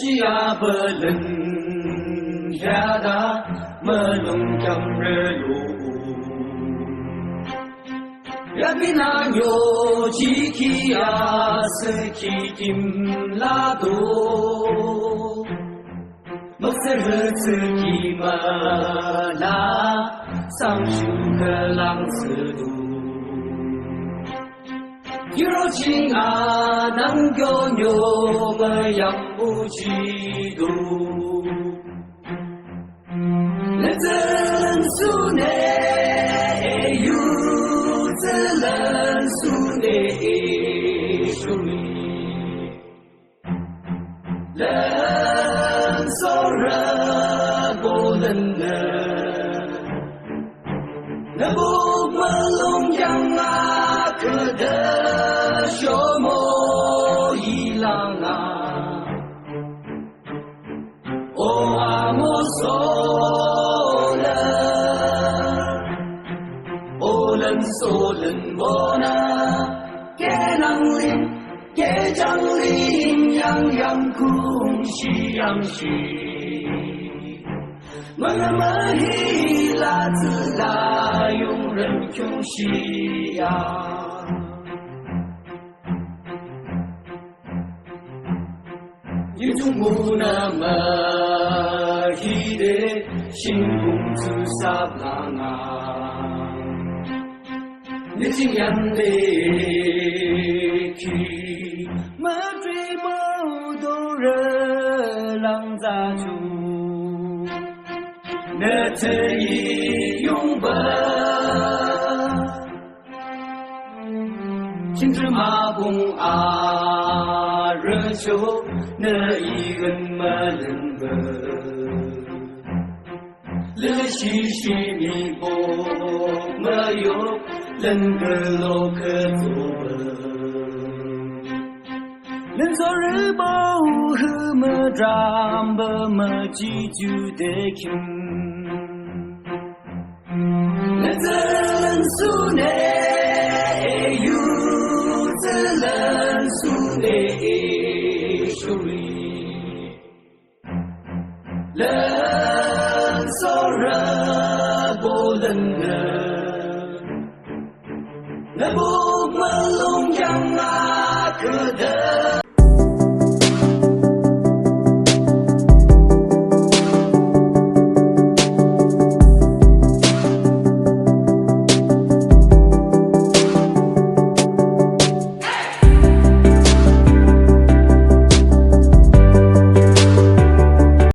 Gia belen yada melong kamrelu Yapinanyo jikia sekitim lado Mokserhezeki mala sangshu kelang sedu Yuro ching a nang gyo nyo me yang bu chi du Le zhen su ne yu zhen su ne shu mi Len so re bo len ne Le bu me long yang a ke de修莫伊朗啊，哦啊莫索勒，哦人索人莫那，给人林，给张林，样样空西样西，么伊拉自拉用人穷西呀。一种木那么一的新公子沙浪啊，你怎样的去？么追不到热浪杂处，那这一永不，青芝麻公啊热球。那一个么人个，那西西米波没有人个老可做人做日报和么张不么记住的听，那真苏呢有真人苏呢。人所热不能热，那不门龙阳啊可得。